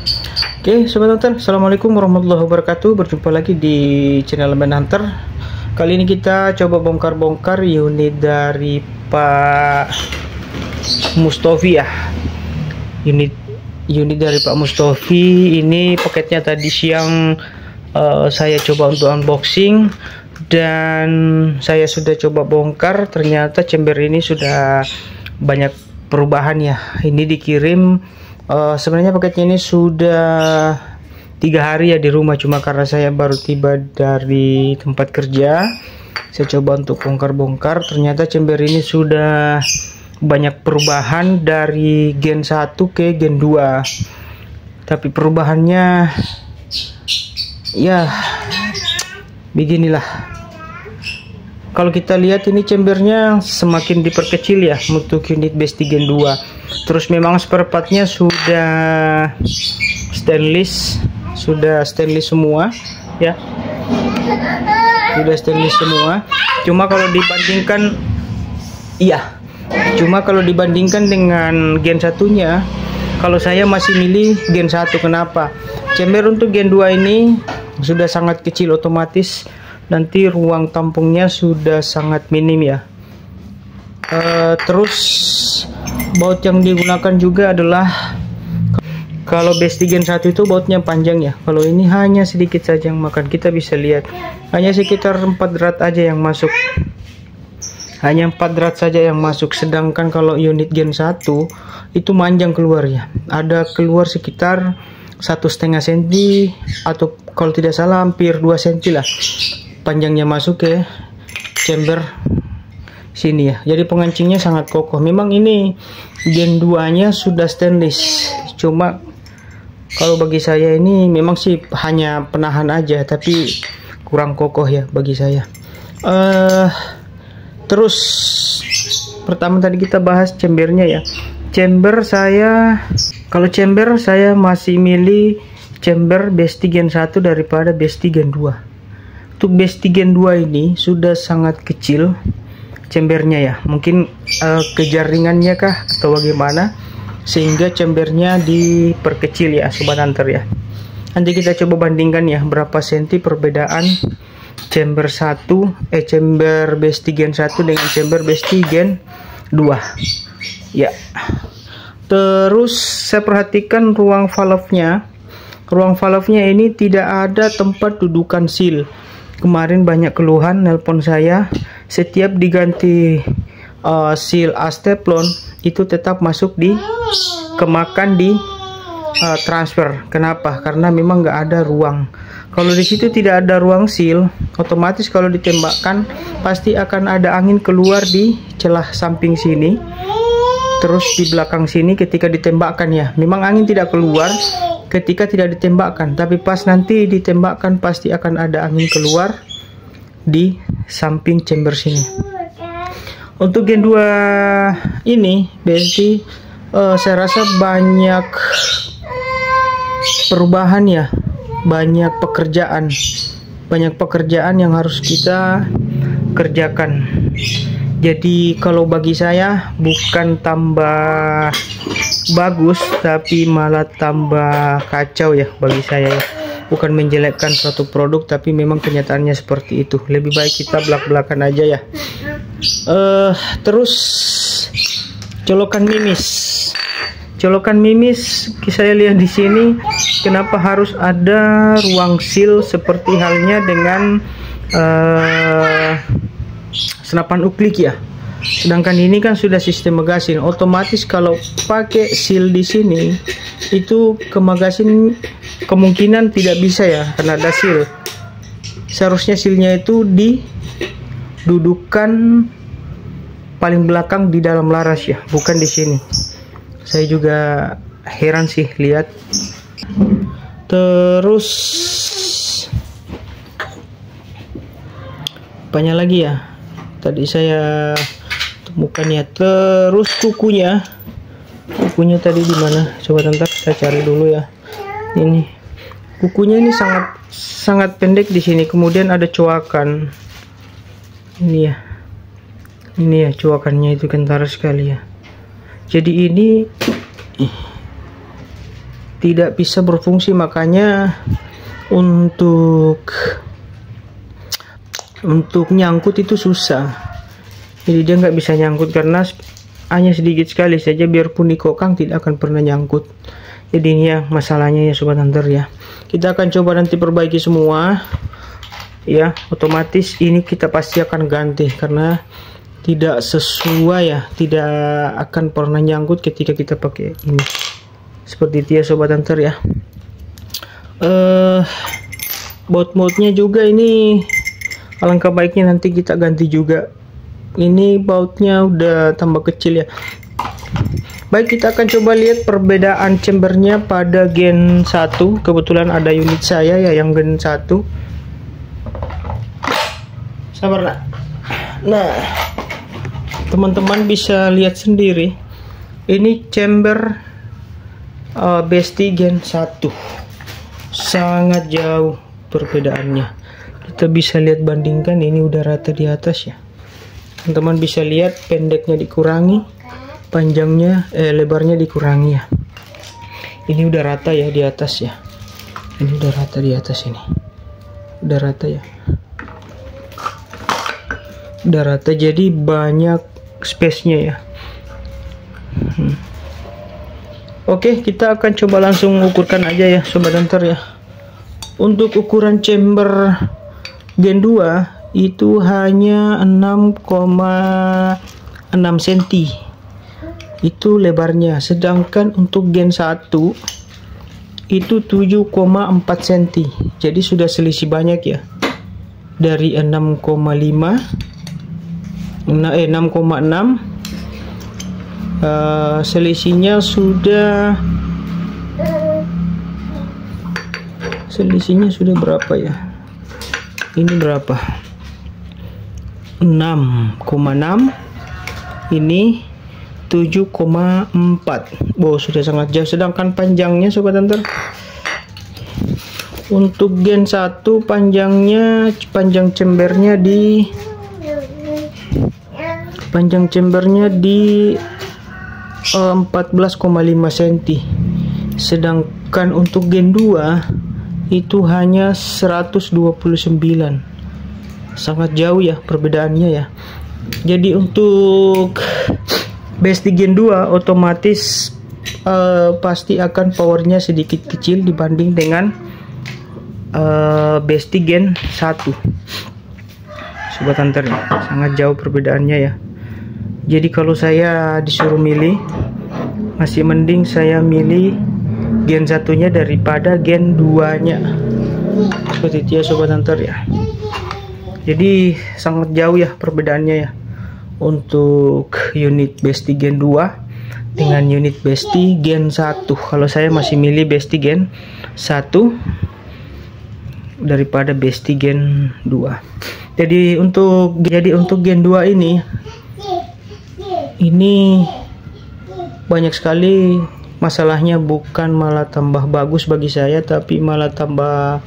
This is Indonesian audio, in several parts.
Oke, Sobat Hunter, Assalamualaikum warahmatullahi wabarakatuh. Berjumpa lagi di channel Manhunter. Kali ini kita coba bongkar-bongkar unit dari Pak Mustofi ya. Unit dari Pak Mustofi ini paketnya tadi siang saya coba untuk unboxing dan saya sudah coba bongkar. Ternyata chamber ini sudah banyak perubahan ya. Ini dikirim sebenarnya paketnya ini sudah 3 hari ya di rumah, cuma karena saya baru tiba dari tempat kerja saya coba untuk bongkar-bongkar. Ternyata chamber ini sudah banyak perubahan dari gen 1 ke gen 2, tapi perubahannya ya beginilah. Kalau kita lihat ini chambernya semakin diperkecil ya untuk unit Besti Gen 2. Terus memang spare partnya sudah stainless semua ya. Sudah stainless semua. Cuma kalau dibandingkan dengan gen satunya, kalau saya masih milih gen 1. Kenapa? Chamber untuk gen 2 ini sudah sangat kecil, otomatis nanti ruang tampungnya sudah sangat minim ya. Terus baut yang digunakan juga adalah, kalau Besti Gen 1 itu bautnya panjang ya. Kalau ini hanya sedikit saja yang makan. Kita bisa lihat hanya sekitar 4 drat aja yang masuk. Hanya 4 drat saja yang masuk. Sedangkan kalau unit Gen 1 itu manjang keluarnya. Ada keluar sekitar 1,5 cm atau kalau tidak salah hampir 2 cm lah panjangnya masuk ke chamber sini ya. Jadi pengancingnya sangat kokoh. Memang ini gen 2 nya sudah stainless, cuma kalau bagi saya ini memang sih hanya penahan aja, tapi kurang kokoh ya bagi saya. Terus pertama tadi kita bahas chambernya ya. Kalau chamber saya masih milih chamber Besti Gen 1 daripada Besti Gen 2. Untuk Besti Gen 2 ini sudah sangat kecil chambernya ya. Mungkin kejaringannya kah atau bagaimana sehingga chambernya diperkecil ya Sobat Hunter ya. Nanti kita coba bandingkan ya berapa senti perbedaan chamber Besti Gen 1 dengan chamber Besti Gen 2 ya. Terus saya perhatikan ruang valve-nya. Ruang valve-nya ini tidak ada tempat dudukan seal. Kemarin banyak keluhan nelpon saya, setiap diganti seal A-steplon itu tetap masuk kemakan di transfer. Kenapa? Karena memang nggak ada ruang. Kalau di situ tidak ada ruang seal, otomatis kalau ditembakkan pasti akan ada angin keluar di celah samping sini. Terus di belakang sini ketika ditembakkan ya, memang angin tidak keluar ketika tidak ditembakkan, tapi pas nanti ditembakkan pasti akan ada angin keluar di samping chamber sini. Untuk gen 2 ini Besti saya rasa banyak perubahan ya, banyak pekerjaan yang harus kita kerjakan. Jadi kalau bagi saya bukan tambah bagus, tapi malah tambah kacau ya bagi saya ya. Bukan menjelekkan suatu produk, tapi memang kenyataannya seperti itu. Lebih baik kita belak-belakan aja ya. Terus colokan mimis saya lihat di sini, kenapa harus ada ruang seal seperti halnya dengan senapan uklik ya. Sedangkan ini kan sudah sistem magasin, otomatis kalau pakai seal di sini itu ke magasin kemungkinan tidak bisa ya karena ada seal. Seharusnya sealnya itu didudukan paling belakang di dalam laras ya, bukan di sini. Saya juga heran sih lihat. Terus apanya lagi ya? Tadi saya temukan ya. Terus kukunya tadi di mana? Coba ntar kita cari dulu ya. Ini kukunya ini sangat pendek di sini. Kemudian ada coakan. Ini ya coakannya itu kentara sekali ya. Jadi ini tidak bisa berfungsi, makanya untuk nyangkut itu susah. Jadi dia nggak bisa nyangkut karena hanya sedikit sekali saja, biarpun dikokang tidak akan pernah nyangkut. Jadi ini ya masalahnya ya Sobat Hunter ya. Kita akan coba nanti perbaiki semua ya, otomatis ini kita pasti akan ganti karena tidak sesuai ya, tidak akan pernah nyangkut ketika kita pakai ini. Seperti itu ya Sobat Hunter ya. Baut mode-nya juga ini alangkah baiknya nanti kita ganti juga. Ini bautnya udah tambah kecil ya. Baik, kita akan coba lihat perbedaan chambernya pada Gen 1. Kebetulan ada unit saya ya yang Gen 1. Sabar nak. Nah, teman-teman bisa lihat sendiri. Ini chamber Besti Gen 1. Sangat jauh perbedaannya. Kita bisa lihat, bandingkan, ini udah rata di atas ya. Teman-teman bisa lihat pendeknya dikurangi, panjangnya lebarnya dikurangi ya. Ini udah rata ya di atas ya. Ini udah rata di atas ini. Udah rata ya. Udah rata, jadi banyak space-nya ya. Oke, kita akan coba langsung ukurkan aja ya Sobat Hunter ya. Untuk ukuran chamber Gen 2 itu hanya 6,6 cm itu lebarnya, sedangkan untuk Gen 1 itu 7,4 cm. Jadi sudah selisih banyak ya, dari 6,6 selisihnya sudah berapa ya, ini berapa, 6,6, ini 7,4. Oh, sudah sangat jauh. Sedangkan panjangnya Sobat Hunter, untuk Gen 1 panjang chambernya di 14,5 cm. Sedangkan untuk Gen 2 itu hanya 129. Sangat jauh ya perbedaannya ya. Jadi untuk Besti Gen 2 otomatis pasti akan powernya sedikit kecil dibanding dengan Besti Gen 1. Sobat Hunter ya, sangat jauh perbedaannya ya. Jadi kalau saya disuruh milih, masih mending saya milih Gen 1-nya daripada Gen 2-nya. Seperti itu ya Sobat Hunter ya. Jadi sangat jauh ya perbedaannya ya, untuk unit Besti Gen 2 dengan unit Besti Gen 1. Kalau saya masih milih Besti Gen 1 daripada Besti Gen 2. Jadi untuk Gen 2 ini banyak sekali masalahnya, bukan malah tambah bagus bagi saya, tapi malah tambah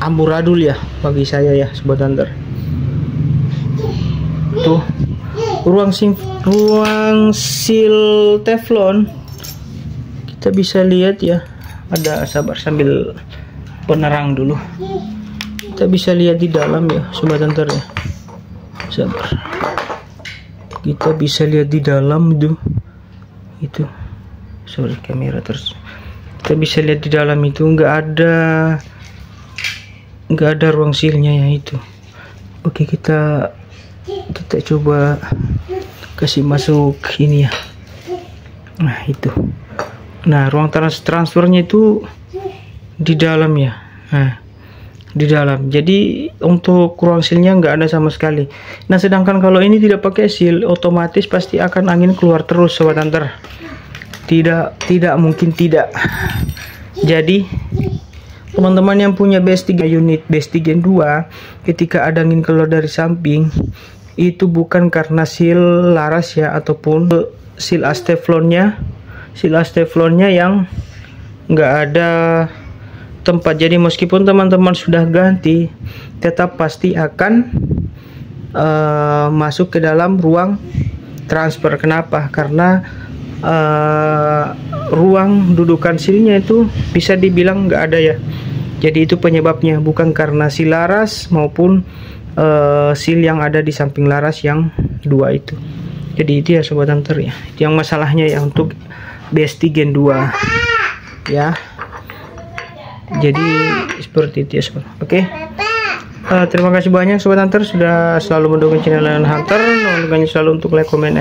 amburadul ya bagi saya ya Sobat Hunter. Tuh ruang seal teflon kita bisa lihat ya, ada, sabar sambil penerang dulu, kita bisa lihat di dalam ya Sobat Hunter ya. Sabar, kita bisa lihat di dalam itu sorry kamera terus, kita bisa lihat di dalam itu nggak ada ruang sealnya ya itu. Oke, kita coba kasih masuk ini ya. Nah itu, nah ruang transfernya itu di dalam ya. Nah di dalam, jadi untuk ruang sealnya nggak ada sama sekali. Nah sedangkan kalau ini tidak pakai seal, otomatis pasti akan angin keluar terus Sobat Hunter. Tidak mungkin tidak. Jadi teman-teman yang punya Besti unit Besti Gen 2, ketika ada angin keluar dari samping, itu bukan karena seal laras ya, ataupun seal asteflonnya yang nggak ada tempat. Jadi meskipun teman-teman sudah ganti, tetap pasti akan masuk ke dalam ruang transfer. Kenapa? Karena ruang dudukan silnya itu bisa dibilang nggak ada ya. Jadi itu penyebabnya, bukan karena sil laras maupun sil yang ada di samping laras yang dua itu. Jadi itu ya Sobat Hunter ya, itu yang masalahnya ya untuk BSD Gen 2 ya. Jadi seperti itu ya Sobat. Oke. Terima kasih banyak Sobat Hunter sudah selalu mendukung channel Hunter. Jangan lupa selalu untuk like, comment,